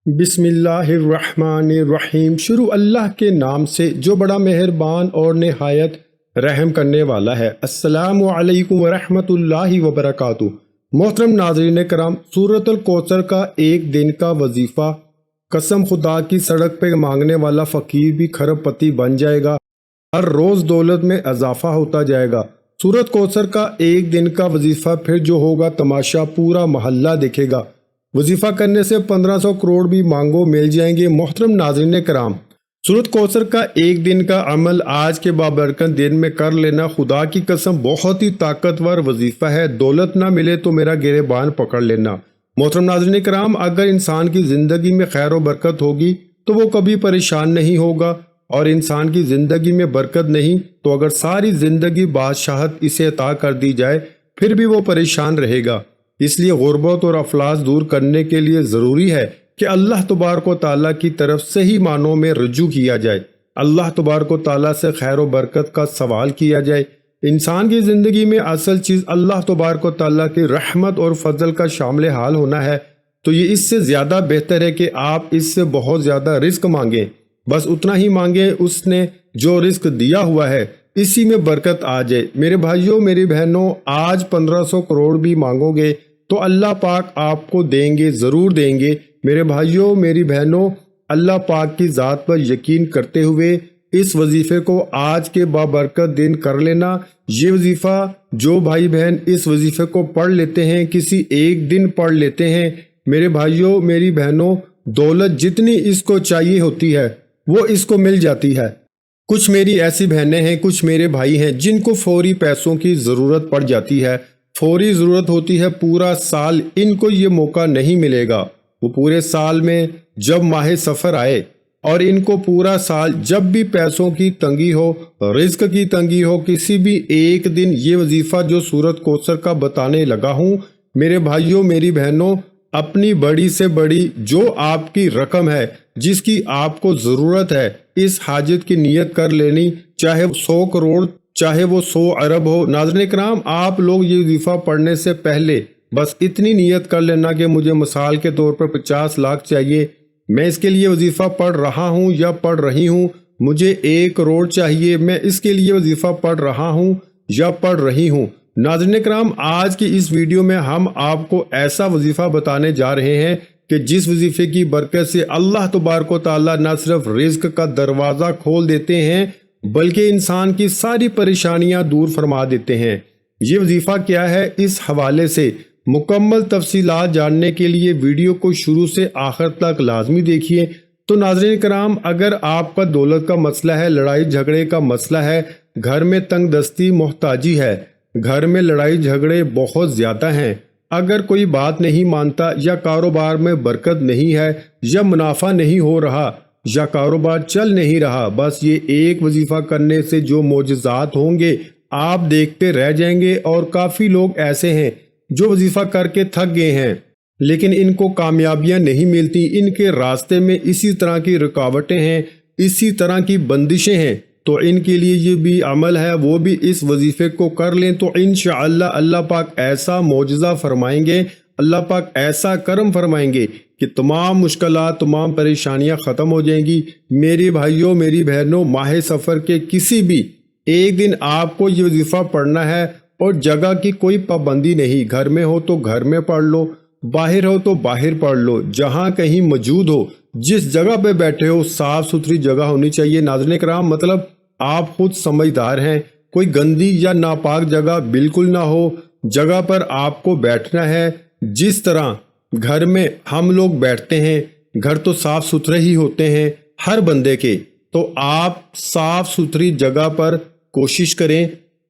بسم اللہ الرحمن الرحیم۔ شروع اللہ کے نام سے جو بڑا مہربان اور نہایت رحم کرنے والا ہے۔ السلام علیکم ورحمۃ اللہ وبرکاتہ۔ محترم ناظرین کرام، سورۃ الکوثر کا ایک دن کا وظیفہ، قسم خدا کی سڑک پہ مانگنے والا فقیر بھی کھرب پتی بن جائے گا، ہر روز دولت میں اضافہ ہوتا جائے گا۔ سورۃ کوثر کا ایک دن کا وظیفہ پھر جو ہوگا تماشا پورا محلہ دیکھے گا۔ وظیفہ کرنے سے 1500 کروڑ بھی مانگو مل جائیں گے۔ محترم ناظرین کرام، سورۃ کوثر کا ایک دن کا عمل آج کے بابرکت دن میں کر لینا خدا کی قسم بہت ہی طاقتور وظیفہ ہے۔ دولت نہ ملے تو میرا گریبان پکڑ لینا۔ محترم ناظرین کرام، اگر انسان کی زندگی میں خیر و برکت ہوگی تو وہ کبھی پریشان نہیں ہوگا، اور انسان کی زندگی میں برکت نہیں تو اگر ساری زندگی بادشاہت اسے عطا کر دی جائے پھر بھی وہ پریشان رہے گا۔ اس لیے غربت اور افلاس دور کرنے کے لیے ضروری ہے کہ اللہ تبارک و تعالیٰ کی طرف صحیح معنوں میں رجوع کیا جائے، اللہ تبارک و تعالیٰ سے خیر و برکت کا سوال کیا جائے۔ انسان کی زندگی میں اصل چیز اللہ تبارک و تعالیٰ کی رحمت اور فضل کا شامل حال ہونا ہے، تو یہ اس سے زیادہ بہتر ہے کہ آپ اس سے بہت زیادہ رزق مانگیں۔ بس اتنا ہی مانگیں، اس نے جو رزق دیا ہوا ہے اسی میں برکت آ جائے۔ میرے بھائیوں میری بہنوں، آج 1500 کروڑ بھی مانگو گے تو اللہ پاک آپ کو دیں گے، ضرور دیں گے۔ میرے بھائیوں میری بہنوں، اللہ پاک کی ذات پر یقین کرتے ہوئے اس وظیفے کو آج کے بابرکت دن کر لینا۔ یہ وظیفہ جو بھائی بہن اس وظیفے کو پڑھ لیتے ہیں، کسی ایک دن پڑھ لیتے ہیں، میرے بھائیوں میری بہنوں، دولت جتنی اس کو چاہیے ہوتی ہے وہ اس کو مل جاتی ہے۔ کچھ میری ایسی بہنیں ہیں، کچھ میرے بھائی ہیں جن کو فوری پیسوں کی ضرورت پڑ جاتی ہے، فوری ضرورت ہوتی ہے، پورا سال ان کو یہ موقع نہیں ملے گا۔ وہ پورے سال میں جب ماہ سفر آئے اور ان کو پورا سال جب بھی پیسوں کی تنگی ہو، رزق کی تنگی ہو، کسی بھی ایک دن یہ وظیفہ جو سورۃ کوثر کا بتانے لگا ہوں، میرے بھائیوں میری بہنوں، اپنی بڑی سے بڑی جو آپ کی رقم ہے، جس کی آپ کو ضرورت ہے، اس حاجت کی نیت کر لینی، چاہے 100 کروڑ چاہے وہ 100 ارب ہو۔ ناظرین کرام، آپ لوگ یہ وظیفہ پڑھنے سے پہلے بس اتنی نیت کر لینا کہ مجھے مثال کے طور پر 50 لاکھ چاہیے، میں اس کے لیے وظیفہ پڑھ رہا ہوں یا پڑھ رہی ہوں، مجھے 1 کروڑ چاہیے، میں اس کے لیے وظیفہ پڑھ رہا ہوں یا پڑھ رہی ہوں۔ ناظرین کرام، آج کی اس ویڈیو میں ہم آپ کو ایسا وظیفہ بتانے جا رہے ہیں کہ جس وظیفے کی برکت سے اللہ تبارک و تعالیٰ نہ صرف رزق کا دروازہ کھول دیتے ہیں بلکہ انسان کی ساری پریشانیاں دور فرما دیتے ہیں۔ یہ وظیفہ کیا ہے، اس حوالے سے مکمل تفصیلات جاننے کے لیے ویڈیو کو شروع سے آخر تک لازمی دیکھیے۔ تو ناظرین کرام، اگر آپ کا دولت کا مسئلہ ہے، لڑائی جھگڑے کا مسئلہ ہے، گھر میں تنگ دستی محتاجی ہے، گھر میں لڑائی جھگڑے بہت زیادہ ہیں، اگر کوئی بات نہیں مانتا، یا کاروبار میں برکت نہیں ہے، یا منافع نہیں ہو رہا، یا کاروبار چل نہیں رہا، بس یہ ایک وظیفہ کرنے سے جو معجزات ہوں گے آپ دیکھتے رہ جائیں گے۔ اور کافی لوگ ایسے ہیں جو وظیفہ کر کے تھک گئے ہیں لیکن ان کو کامیابیاں نہیں ملتی، ان کے راستے میں اسی طرح کی رکاوٹیں ہیں، اسی طرح کی بندشیں ہیں، تو ان کے لیے یہ بھی عمل ہے، وہ بھی اس وظیفے کو کر لیں تو انشاءاللہ اللہ پاک ایسا معجزہ فرمائیں گے، اللہ پاک ایسا کرم فرمائیں گے کہ تمام مشکلات، تمام پریشانیاں ختم ہو جائیں گی۔ میری بھائیوں میری بہنوں، ماہ سفر کے کسی بھی ایک دن آپ کو یہ وظیفہ پڑھنا ہے، اور جگہ کی کوئی پابندی نہیں، گھر میں ہو تو گھر میں پڑھ لو، باہر ہو تو باہر پڑھ لو، جہاں کہیں موجود ہو، جس جگہ پہ بیٹھے ہو، صاف ستھری جگہ ہونی چاہیے۔ ناظرین کرام، مطلب آپ خود سمجھدار ہیں، کوئی گندی یا ناپاک جگہ بالکل نہ ہو، جگہ پر آپ کو بیٹھنا ہے جس طرح گھر میں ہم لوگ بیٹھتے ہیں، گھر تو صاف ستھرے ہی ہوتے ہیں ہر بندے کے، تو آپ صاف ستھری جگہ پر کوشش کریں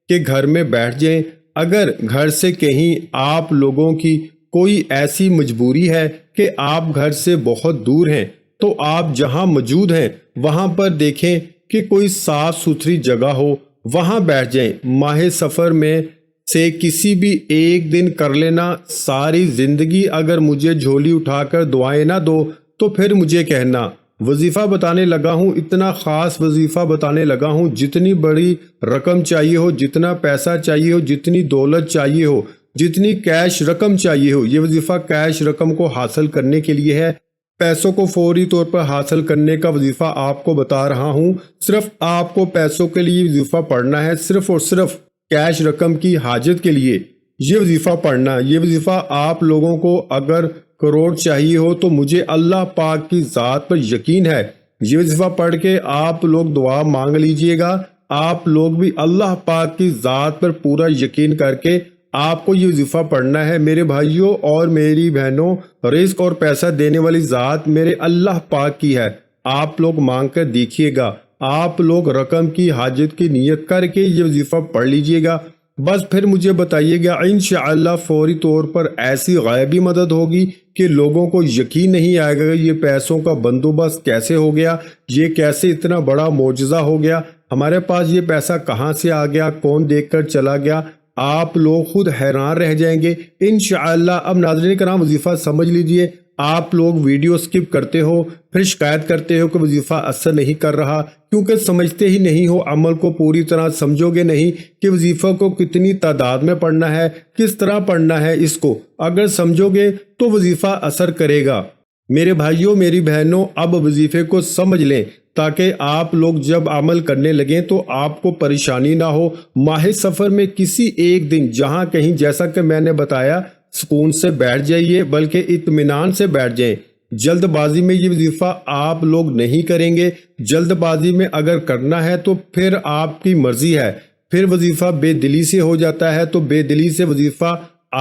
کہ گھر میں بیٹھ جائیں۔ اگر گھر سے کہیں آپ لوگوں کی کوئی ایسی مجبوری ہے کہ آپ گھر سے بہت دور ہیں تو آپ جہاں موجود ہیں وہاں پر دیکھیں کہ کوئی صاف ستھری جگہ ہو، وہاں بیٹھ جائیں۔ ماہ سفر میں سے کسی بھی ایک دن کر لینا، ساری زندگی اگر مجھے جھولی اٹھا کر دعائیں نہ دو تو پھر مجھے کہنا۔ وظیفہ بتانے لگا ہوں، اتنا خاص وظیفہ بتانے لگا ہوں، جتنی بڑی رقم چاہیے ہو، جتنا پیسہ چاہیے ہو، جتنی دولت چاہیے ہو، جتنی کیش رقم چاہیے ہو، یہ وظیفہ کیش رقم کو حاصل کرنے کے لیے ہے۔ پیسوں کو فوری طور پر حاصل کرنے کا وظیفہ آپ کو بتا رہا ہوں۔ صرف آپ کو پیسوں کے لیے وظیفہ پڑھنا ہے، صرف اور صرف کیش رقم کی حاجت کے لیے یہ وظیفہ پڑھنا۔ یہ وظیفہ آپ لوگوں کو اگر کروڑ چاہیے ہو تو مجھے اللہ پاک کی ذات پر یقین ہے، یہ وظیفہ پڑھ کے آپ لوگ دعا مانگ لیجئے گا۔ آپ لوگ بھی اللہ پاک کی ذات پر پورا یقین کر کے آپ کو یہ وظیفہ پڑھنا ہے۔ میرے بھائیوں اور میری بہنوں، رزق اور پیسہ دینے والی ذات میرے اللہ پاک کی ہے، آپ لوگ مانگ کر دیکھیے گا۔ آپ لوگ رقم کی حاجت کی نیت کر کے یہ وظیفہ پڑھ لیجئے گا، بس پھر مجھے بتائیے گا، انشاءاللہ فوری طور پر ایسی غیبی مدد ہوگی کہ لوگوں کو یقین نہیں آئے گا یہ پیسوں کا بندوبست کیسے ہو گیا، یہ کیسے اتنا بڑا معجزہ ہو گیا، ہمارے پاس یہ پیسہ کہاں سے آ گیا، کون دیکھ کر چلا گیا۔ آپ لوگ خود حیران رہ جائیں گے انشاءاللہ۔ اب ناظرین کرام وظیفہ سمجھ لیجئے۔ آپ لوگ ویڈیو سکپ کرتے ہو، پھر شکایت کرتے ہو کہ وظیفہ اثر نہیں کر رہا، کیونکہ سمجھتے ہی نہیں ہو، عمل کو پوری طرح سمجھو گے نہیں کہ وظیفہ کو کتنی تعداد میں پڑھنا ہے، کس طرح پڑھنا ہے۔ اس کو اگر سمجھو گے تو وظیفہ اثر کرے گا۔ میرے بھائیوں میری بہنوں، اب وظیفے کو سمجھ لیں تاکہ آپ لوگ جب عمل کرنے لگیں تو آپ کو پریشانی نہ ہو۔ ماہ سفر میں کسی ایک دن جہاں کہیں، جیسا کہ میں نے بتایا، سکون سے بیٹھ جائیے، بلکہ اطمینان سے بیٹھ جائیں۔ جلد بازی میں یہ وظیفہ آپ لوگ نہیں کریں گے۔ جلد بازی میں اگر کرنا ہے تو پھر آپ کی مرضی ہے، پھر وظیفہ بے دلی سے ہو جاتا ہے، تو بے دلی سے وظیفہ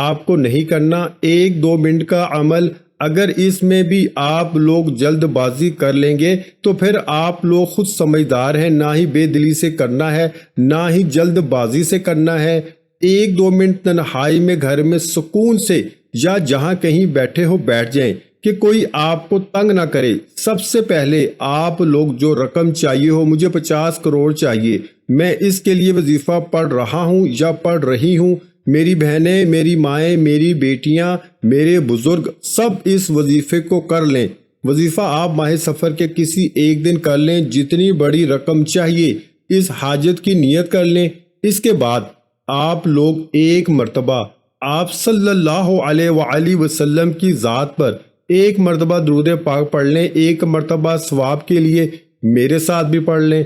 آپ کو نہیں کرنا۔ 1-2 منٹ کا عمل اگر اس میں بھی آپ لوگ جلد بازی کر لیں گے تو پھر آپ لوگ خود سمجھدار ہیں، نہ ہی بے دلی سے کرنا ہے، نہ ہی جلد بازی سے کرنا ہے۔ 1-2 منٹ تنہائی میں گھر میں سکون سے یا جہاں کہیں بیٹھے ہو بیٹھ جائیں کہ کوئی آپ کو تنگ نہ کرے۔ سب سے پہلے آپ لوگ جو رقم چاہیے ہو، مجھے 50 کروڑ چاہیے، میں اس کے لیے وظیفہ پڑھ رہا ہوں یا پڑھ رہی ہوں، میری بہنیں، میری مائیں، میری بیٹیاں، میرے بزرگ سب اس وظیفے کو کر لیں۔ وظیفہ آپ ماہ سفر کے کسی ایک دن کر لیں، جتنی بڑی رقم چاہیے اس حاجت کی نیت کر لیں۔ اس کے بعد آپ لوگ ایک مرتبہ آپ صلی اللہ علیہ وآلہ وسلم کی ذات پر ایک مرتبہ درود پاک پڑھ لیں۔ ایک مرتبہ ثواب کے لیے میرے ساتھ بھی پڑھ لیں۔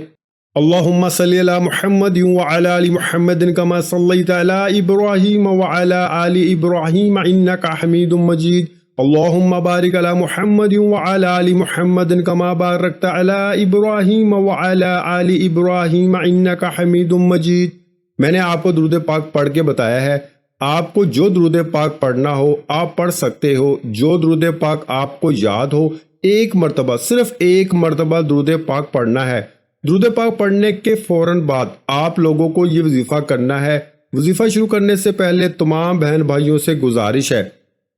اللہم صلی علی محمد وعلی آل محمد کما صلیت علی ابراہیم وعلی آل ابراہیم انکا حمید مجید۔ اللہم بارک علی محمد وعلی آل محمد کما بارکت علی ابراہیم وعلی آل ابراہیم انکا حمید مجید۔ میں نے آپ کو درود پاک پڑھ کے بتایا ہے، آپ کو جو درود پاک پڑھنا ہو آپ پڑھ سکتے ہو، جو درود پاک آپ کو یاد ہو ایک مرتبہ، صرف ایک مرتبہ درود پاک پڑھنا ہے۔ درود پاک پڑھنے کے فوراً بعد آپ لوگوں کو یہ وظیفہ کرنا ہے۔ وظیفہ شروع کرنے سے پہلے تمام بہن بھائیوں سے گزارش ہے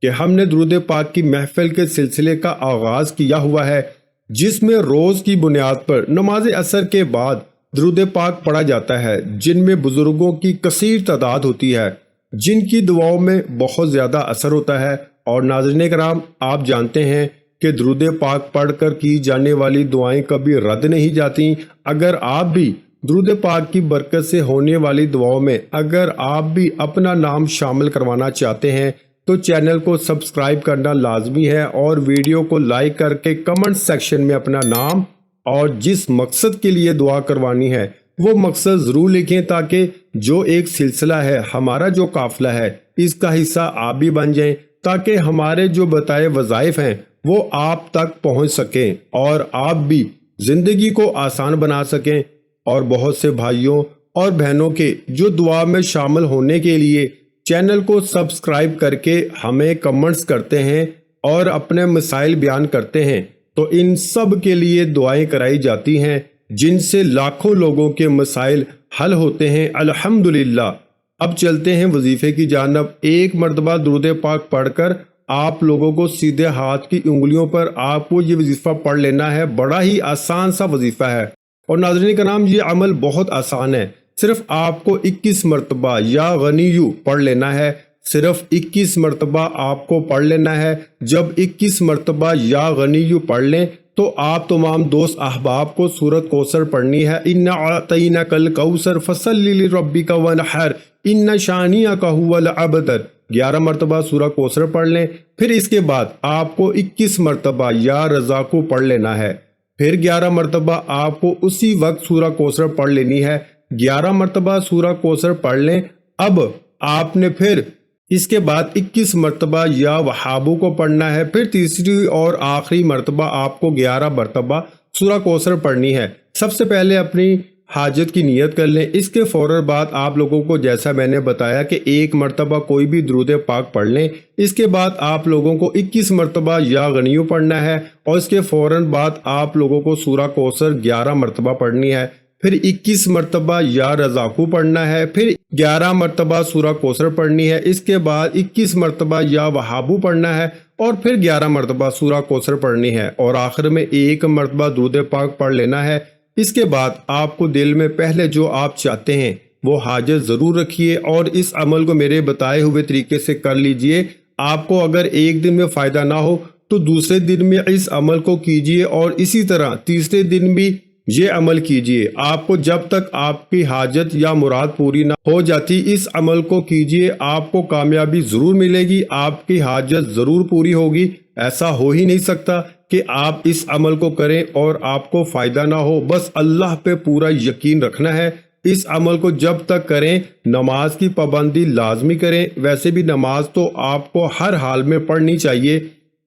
کہ ہم نے درود پاک کی محفل کے سلسلے کا آغاز کیا ہوا ہے، جس میں روز کی بنیاد پر نماز عصر کے بعد درود پاک پڑھا جاتا ہے، جن میں بزرگوں کی کثیر تعداد ہوتی ہے، جن کی دعاؤں میں بہت زیادہ اثر ہوتا ہے۔ اور ناظرین کرام، آپ جانتے ہیں کہ درود پاک پڑھ کر کی جانے والی دعائیں کبھی رد نہیں جاتی۔ اگر آپ بھی درود پاک کی برکت سے ہونے والی دعاؤں میں اگر آپ بھی اپنا نام شامل کروانا چاہتے ہیں تو چینل کو سبسکرائب کرنا لازمی ہے، اور ویڈیو کو لائک کر کے کمنٹ سیکشن میں اپنا نام اور جس مقصد کے لیے دعا کروانی ہے وہ مقصد ضرور لکھیں، تاکہ جو ایک سلسلہ ہے، ہمارا جو قافلہ ہے، اس کا حصہ آپ بھی بن جائیں، تاکہ ہمارے جو بتائے وظائف ہیں وہ آپ تک پہنچ سکیں اور آپ بھی زندگی کو آسان بنا سکیں۔ اور بہت سے بھائیوں اور بہنوں کے جو دعا میں شامل ہونے کے لیے چینل کو سبسکرائب کر کے ہمیں کمنٹس کرتے ہیں اور اپنے مسائل بیان کرتے ہیں، تو ان سب کے لیے دعائیں کرائی جاتی ہیں، جن سے لاکھوں لوگوں کے مسائل حل ہوتے ہیں الحمدللہ۔ اب چلتے ہیں وظیفے کی جانب۔ ایک مرتبہ درود پاک پڑھ کر آپ لوگوں کو سیدھے ہاتھ کی انگلیوں پر آپ کو یہ وظیفہ پڑھ لینا ہے۔ بڑا ہی آسان سا وظیفہ ہے، اور ناظرین کرام یہ عمل بہت آسان ہے۔ صرف آپ کو 21 مرتبہ یا غنیو پڑھ لینا ہے، صرف 21 مرتبہ آپ کو پڑھ لینا ہے۔ جب 21 مرتبہ یا غنیو پڑھ لیں تو آپ تمام دوست احباب کو سورۃ کوثر پڑھنی ہے۔ اِنَّا أَعْطَيْنَاكَ الْكَوْثَرَ فَصَلِّ لِرَبِّكَ وَانْحَرْ إِنَّ شَانِئَكَ هُوَ الْأَبْتَرُ۔ 11 مرتبہ سورہ کوثر پڑھ لیں، پھر اس کے بعد آپ کو 21 مرتبہ یا رزاقو پڑھ لینا ہے، پھر 11 مرتبہ آپ کو اسی وقت سورہ کوثر پڑھ لینی ہے۔ 11 مرتبہ سورہ کوثر پڑھ لیں، اب آپ نے پھر اس کے بعد 21 مرتبہ یا وہابو کو پڑھنا ہے، پھر تیسری اور آخری مرتبہ آپ کو 11 مرتبہ سورہ کوثر پڑھنی ہے۔ سب سے پہلے اپنی حاجت کی نیت کر لیں، اس کے فوراً بعد آپ لوگوں کو جیسا میں نے بتایا کہ 1 مرتبہ کوئی بھی درود پاک پڑھ لیں، اس کے بعد آپ لوگوں کو 21 مرتبہ یا غنیو پڑھنا ہے، اور اس کے فوراً بعد آپ لوگوں کو سورہ کوثر 11 مرتبہ پڑھنی ہے، پھر 21 مرتبہ یا رزاقو پڑھنا ہے، پھر 11 مرتبہ سورہ کوثر پڑھنی ہے، اس کے بعد 21 مرتبہ یا وہابو پڑھنا ہے، اور پھر 11 مرتبہ سورہ کوثر پڑھنی ہے، اور آخر میں 1 مرتبہ درود پاک پڑھ لینا ہے۔ اس کے بعد آپ کو دل میں پہلے جو آپ چاہتے ہیں وہ حاجت ضرور رکھیے، اور اس عمل کو میرے بتائے ہوئے طریقے سے کر لیجئے۔ آپ کو اگر ایک دن میں فائدہ نہ ہو تو دوسرے دن میں اس عمل کو کیجئے، اور اسی طرح تیسرے دن بھی یہ عمل کیجئے۔ آپ کو جب تک آپ کی حاجت یا مراد پوری نہ ہو جاتی اس عمل کو کیجئے، آپ کو کامیابی ضرور ملے گی، آپ کی حاجت ضرور پوری ہوگی۔ ایسا ہو ہی نہیں سکتا کہ آپ اس عمل کو کریں اور آپ کو فائدہ نہ ہو۔ بس اللہ پہ پورا یقین رکھنا ہے۔ اس عمل کو جب تک کریں، نماز کی پابندی لازمی کریں۔ ویسے بھی نماز تو آپ کو ہر حال میں پڑھنی چاہیے،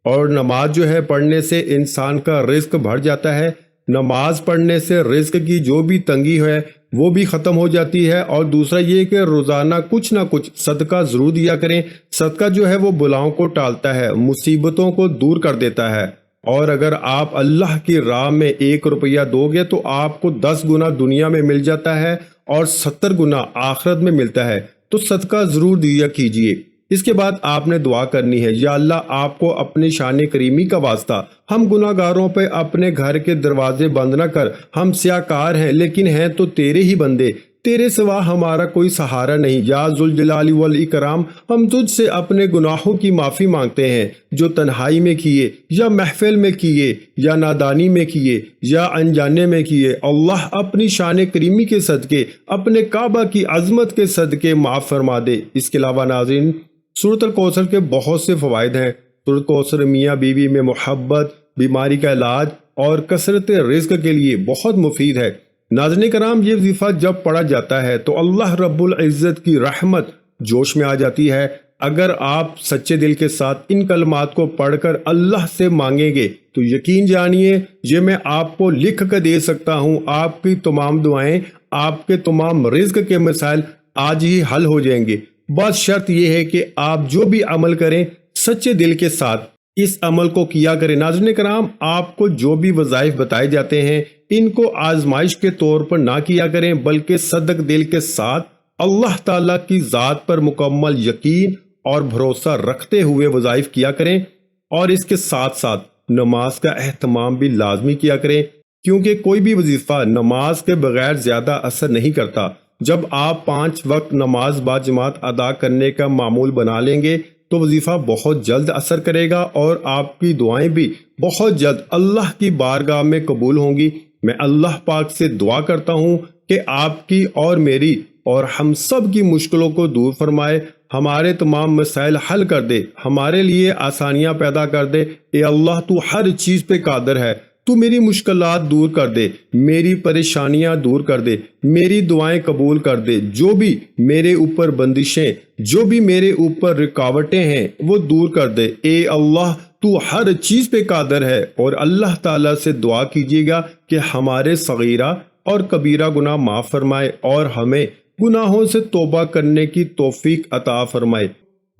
اور نماز جو ہے پڑھنے سے انسان کا رزق بڑھ جاتا ہے۔ نماز پڑھنے سے رزق کی جو بھی تنگی ہے وہ بھی ختم ہو جاتی ہے۔ اور دوسرا یہ کہ روزانہ کچھ نہ کچھ صدقہ ضرور دیا کریں۔ صدقہ جو ہے وہ بلاؤں کو ٹالتا ہے، مصیبتوں کو دور کر دیتا ہے، اور اگر آپ اللہ کی راہ میں 1 روپیہ دو گے تو آپ کو 10 گنا دنیا میں مل جاتا ہے اور 70 گنا آخرت میں ملتا ہے۔ تو صدقہ ضرور دیا کیجئے۔ اس کے بعد آپ نے دعا کرنی ہے، یا اللہ آپ کو اپنی شان کریمی کا واسطہ ہم گناہ گاروں پہ اپنے گھر کے دروازے بند نہ کر۔ ہم سیاکار ہیں لیکن ہیں تو تیرے ہی بندے، تیرے سوا ہمارا کوئی سہارا نہیں۔ یا ذوالجلال والاکرام، ہم تجھ سے اپنے گناہوں کی معافی مانگتے ہیں، جو تنہائی میں کیے یا محفل میں کیے یا نادانی میں کیے یا انجانے میں کیے۔ اللہ اپنی شان کریمی کے صدقے، اپنے کعبہ کی عظمت کے صدقے معاف فرما دے۔ اس کے علاوہ ناظرین، سورۃ الکوثر کے بہت سے فوائد ہیں۔ سورۃ کوثر میاں بیوی میں محبت، بیماری کا علاج اور کثرت رزق کے لیے بہت مفید ہے۔ ناظرین کرام، یہ وظیفہ جب پڑھا جاتا ہے تو اللہ رب العزت کی رحمت جوش میں آ جاتی ہے۔ اگر آپ سچے دل کے ساتھ ان کلمات کو پڑھ کر اللہ سے مانگیں گے تو یقین جانیے یہ میں آپ کو لکھ کر دے سکتا ہوں، آپ کی تمام دعائیں، آپ کے تمام رزق کے مسائل آج ہی حل ہو جائیں گے۔ بس شرط یہ ہے کہ آپ جو بھی عمل کریں سچے دل کے ساتھ اس عمل کو کیا کریں۔ ناظرین کرام، آپ کو جو بھی وظائف بتائے جاتے ہیں ان کو آزمائش کے طور پر نہ کیا کریں، بلکہ صدق دل کے ساتھ اللہ تعالیٰ کی ذات پر مکمل یقین اور بھروسہ رکھتے ہوئے وظائف کیا کریں، اور اس کے ساتھ ساتھ نماز کا اہتمام بھی لازمی کیا کریں، کیونکہ کوئی بھی وظیفہ نماز کے بغیر زیادہ اثر نہیں کرتا۔ جب آپ 5 وقت نماز با جماعت ادا کرنے کا معمول بنا لیں گے تو وظیفہ بہت جلد اثر کرے گا، اور آپ کی دعائیں بھی بہت جلد اللہ کی بارگاہ میں قبول ہوں گی۔ میں اللہ پاک سے دعا کرتا ہوں کہ آپ کی اور میری اور ہم سب کی مشکلوں کو دور فرمائے، ہمارے تمام مسائل حل کر دے، ہمارے لیے آسانیاں پیدا کر دے۔ اے اللہ، تو ہر چیز پہ قادر ہے، تو میری مشکلات دور کر دے، میری پریشانیاں دور کر دے، میری دعائیں قبول کر دے، جو بھی میرے اوپر بندشیں، جو بھی میرے اوپر رکاوٹیں ہیں وہ دور کر دے۔ اے اللہ، تو ہر چیز پہ قادر ہے۔ اور اللہ تعالیٰ سے دعا کیجیے گا کہ ہمارے صغیرہ اور کبیرہ گناہ معاف فرمائے اور ہمیں گناہوں سے توبہ کرنے کی توفیق عطا فرمائے۔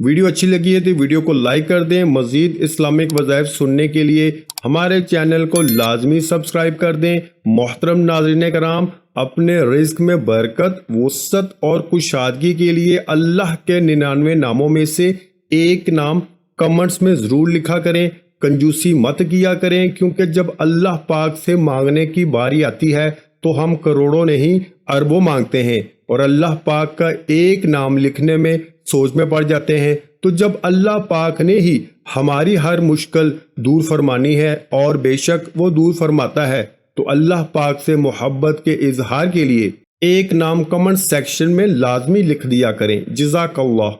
ویڈیو اچھی لگی ہے تو ویڈیو کو لائک کر دیں۔ مزید اسلامک وظائف سننے کے لیے ہمارے چینل کو لازمی سبسکرائب کر دیں۔ محترم ناظرین کرام، اپنے رزق میں برکت، وسعت اور کشادگی کے لیے اللہ کے 99 ناموں میں سے ایک نام کمنٹس میں ضرور لکھا کریں۔ کنجوسی مت کیا کریں، کیونکہ جب اللہ پاک سے مانگنے کی باری آتی ہے تو ہم کروڑوں نہیں اربوں مانگتے ہیں، اور اللہ پاک کا ایک نام لکھنے میں سوچ میں پڑ جاتے ہیں۔ تو جب اللہ پاک نے ہی ہماری ہر مشکل دور فرمانی ہے، اور بے شک وہ دور فرماتا ہے، تو اللہ پاک سے محبت کے اظہار کے لیے ایک نام کمنٹ سیکشن میں لازمی لکھ دیا کریں۔ جزاک اللہ۔